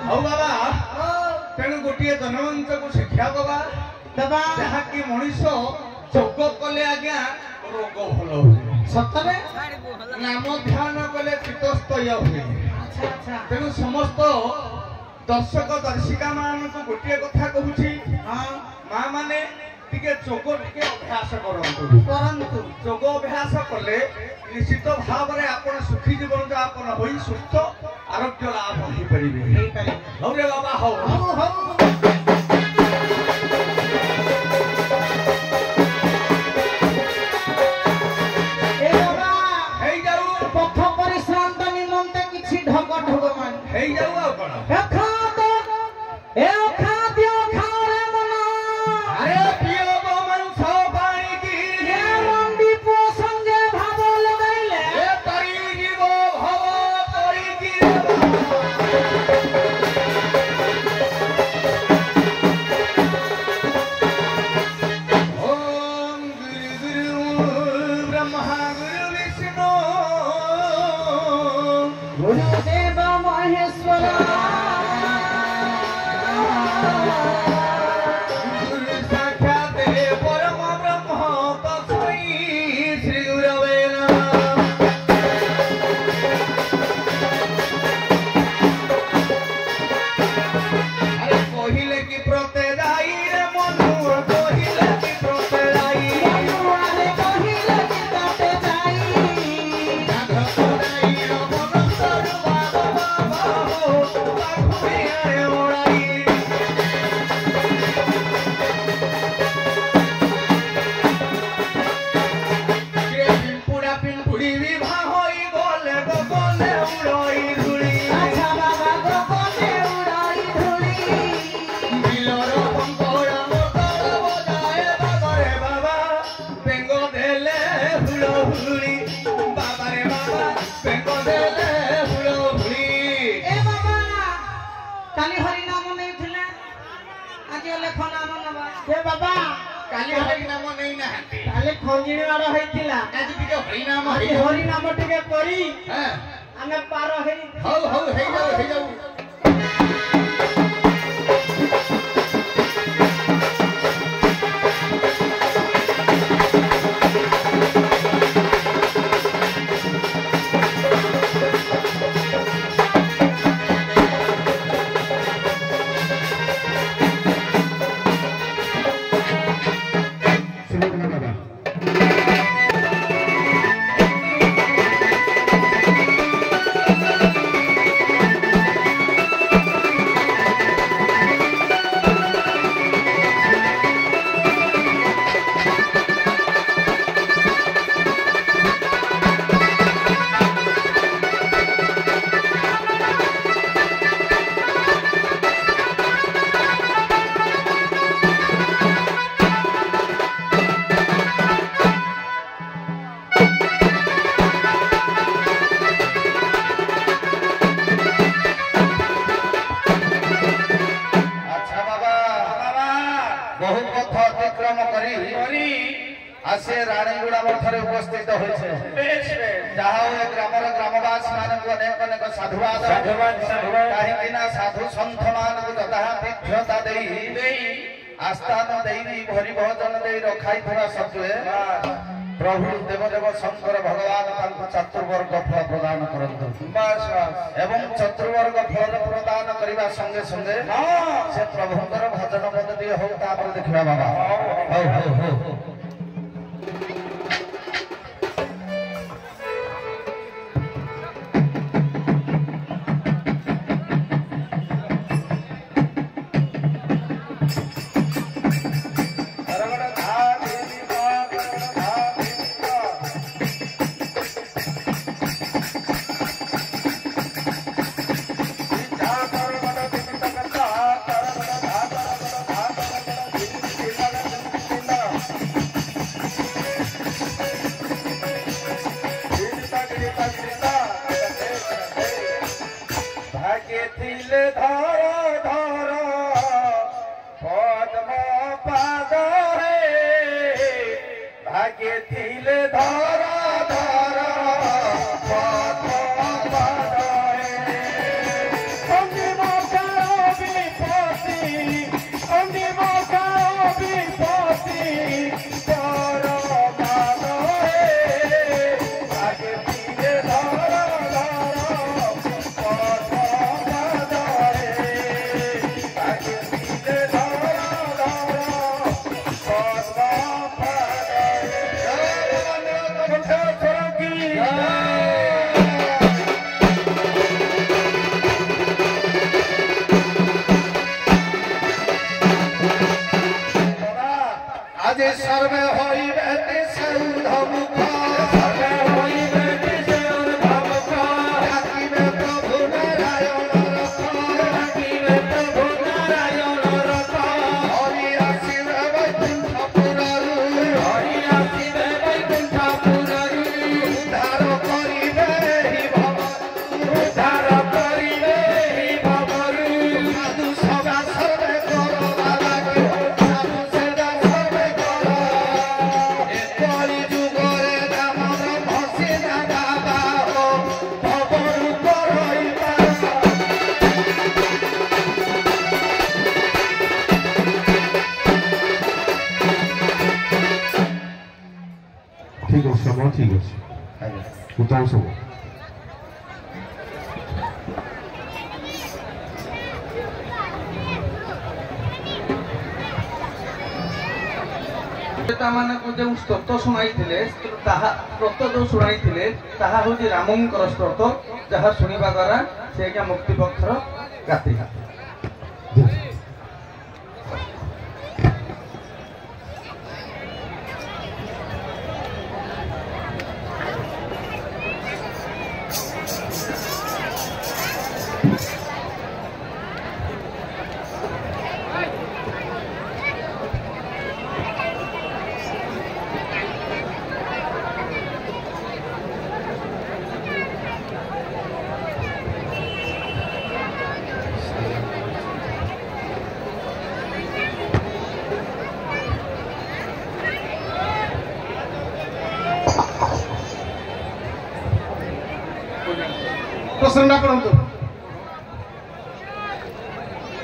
हौ बाबा तेणु गोटे जनमंच को शिक्षा दबा दबा जहाँकि मनीष जोग कले आज्ञा रोग भल हुए सतरे नाम ध्यान कले चित्तस्थय हुए तेणु समस्त दर्शक दर्शिका मान को गोटे कथा कहूँ माँ माने टिके जोग टिके अभ्यास करंतु जोग अभ्यास कले निश्चित भाव में आपण सुखी जीवन यापन होई सुस्थ आरोग्य लाभ हो परिबे हौ रे बाबा हौ ए बाबा हेई जाऊ पथ परिश्रांत निमंते किछि ढग ढग मान हेई जाऊ आ कोन ए खाद्य खाओ रे मना अरे पियो गो मांस पानी की ये मंडी पो संगे भाव लगाइले ए तरी जीव भव तरी की ओम गुरु गुरु ब्रह्मा गुरु विष्णु गुरुदेव महेश्वरा गुरु साक्षात् परम ब्रह्म तस्मै श्री गुरवे नमः अरे कहिले कि प्रते दाई रे मनु कहिले कि प्रते दाई मनुआरे कहिले कि तटे जाई गाध दाई रो मन तोर बाबा बाबा हो पाखुई आए ओळाई पिंपुड़ा पिंपुड़ी विवाह होई गोले गोले उड़ोई धुली अच्छा बाबा गोपने उड़ाई धुली बिलर पंकोड़ा मोटर बजाए बाबारे बाबा बेंगो देले हुलो हुली बाबारे बाबा बेंगो देले हुलो हुली ए बाबा काली हरि नाम नेइथिले आज लेख नाम नबा ए बाबा काली हरि नाम नहीं नहाती काली खंजिणी वाला हेइथिला आज टिके हरि नाम आज हरि हरि नाम टिके करी हां आमे पार हेइ हौ हौ हे जाऊ अच्छा बाबा बाबा बहु पथ अतिक्रम करी आसे रानीगुड़ा मठरे उपस्थित होइछे जहाँ ए ग्रामर ग्रामवासी मानक अनेक अनेक साधुवाद काहेकि ना साधु सन्थ मानक जहाँ तीर्थता देई आस्थान देई भरी भोजन देई रखाई थवा सत्वे प्रभु देवदेव शंकर भगवान तांको चतुर्वर्ग फल प्रदान करंतु एवं चतुर्वर्ग फल प्रदान करिबा संगे संगे से प्रभुंकर भजन पद्धति हो तापर देखिबा बाबा हो हो हो भाग्य थिले धर धर पद्म पाद हे भाग्य थिले धर धर पद्म पाद हे अंतिम काल ঠিক ଅଛି ଆଜ୍ଞା ଉତ୍ତମ ସବୁ ମାନଙ୍କୁ ଯେଉଁ ସ୍ତୋତ୍ର ଶୁଣାଇଥିଲେ ତାହା ସ୍ତୋତ୍ର ଯେଉଁ ଶୁଣାଇଥିଲେ ତାହା ହେଉଛି ରାମଙ୍କର ସ୍ତୋତ୍ର ଯାହା ଶୁଣିବା ଦ୍ୱାରା ସେ ଆଜ୍ଞା ମୁକ୍ତି ପକ୍ଷର ଗାତି।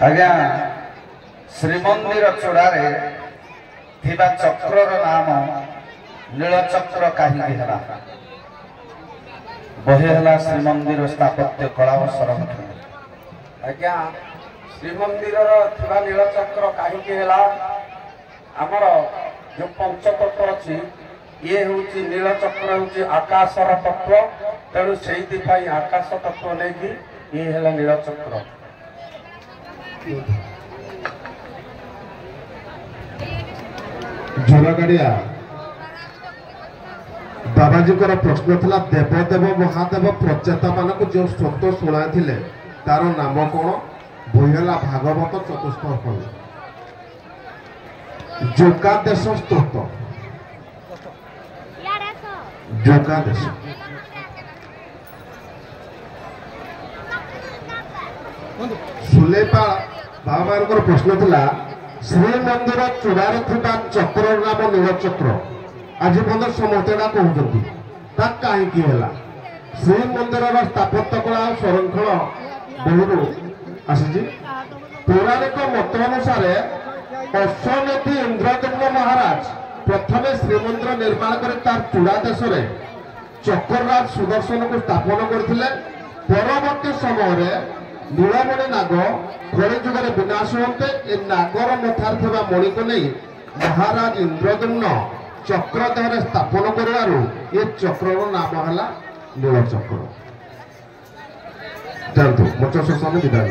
ଆଜ୍ଞା ଶ୍ରୀମନ୍ଦିର ଚୂଡ଼ାରେ ଥିବା ଚକ୍ରର ନାମ ନୀଳଚକ୍ର କାହିଁକି ହେଲା? ବହି ହେଲା ଶ୍ରୀମନ୍ଦିର ସ୍ଥାପତ୍ୟ କଳା ଓ ସଂରକ୍ଷଣ। ଆଜ୍ଞା ଶ୍ରୀମନ୍ଦିରର ଥିବା ନୀଳଚକ୍ର କାହିଁକି ହେଲା? ଆମର ଯୋଉ ପଞ୍ଚତତ୍ଵ ଅଛି ଇଏ ହେଉଛି ନୀଳଚକ୍ର ହେଉଛି ଆକାଶର ତତ୍ଵ, ତେଣୁ ସେଇଥିପାଇଁ ଆକାଶ ତତ୍ଵ ନେଇକି ଇଏ ହେଲା ନୀଳଚକ୍ର। ଝୁଲଗାଡ଼ିଆ ବାବାଜୀଙ୍କର ପ୍ରଶ୍ନ ଥିଲା ଦେବଦେବ ମହାଦେବ ପ୍ରଚେତା ମାନଙ୍କୁ ଯେଉଁ ସ୍ତୋତ୍ର ଶୁଣାଇଥିଲେ ତାର ନାମ କଣ? ବହି ହେଲା ଭାଗବତ ଚତୁର୍ଥ ଖଣ୍ଡ ଯୋଗାଦେଶ ସ୍ତୋତ୍ର। ଯୋଗାଦେଶ ସୁଲେପାଳ ବାବାଙ୍କର ପ୍ରଶ୍ନ ଥିଲା ଶ୍ରୀମନ୍ଦିର ଚୂଡ଼ାରେ ଥିବା ଚକ୍ରର ନାମ ନୀଳଚକ୍ର। ଆଜି ପର୍ଯ୍ୟନ୍ତ ସମସ୍ତେ ଏଟା କହୁଛନ୍ତି, ତା କାହିଁକି ହେଲା? ଶ୍ରୀମନ୍ଦିରର ସ୍ଥାପତ୍ୟ କଳା ଓ ସଂରକ୍ଷଣ ବହିରୁ ଆସିଛି। ପୌରାଣିକ ମତ ଅନୁସାରେ ଅଶ୍ୱମେଧି ଇନ୍ଦ୍ରଦମ୍ନ ମହାରାଜ ପ୍ରଥମେ ଶ୍ରୀମନ୍ଦିର ନିର୍ମାଣ କରି ତାର ଚୂଡ଼ା ଦେଶରେ ଚକ୍ରରାଜ ସୁଦର୍ଶନକୁ ସ୍ଥାପନ କରିଥିଲେ। ପରବର୍ତ୍ତୀ ସମୟରେ ନୀଳମଣି ନାଗ କଳି ଯୁଗରେ ବିନାଶ ହୁଅନ୍ତେ ଏ ନାଗର ମଥାରେ ଥିବା ମଣିକୁ ନେଇ ମହାରାଜ ଇନ୍ଦ୍ରଦମ୍ନ ଚକ୍ର ଦେହରେ ସ୍ଥାପନ କରିବାରୁ ଏ ଚକ୍ରର ନାମ ହେଲା ନୀଳଚକ୍ର। ଜାଣନ୍ତୁ ମୋଚ ଶୋଷଣ ବିଦାୟ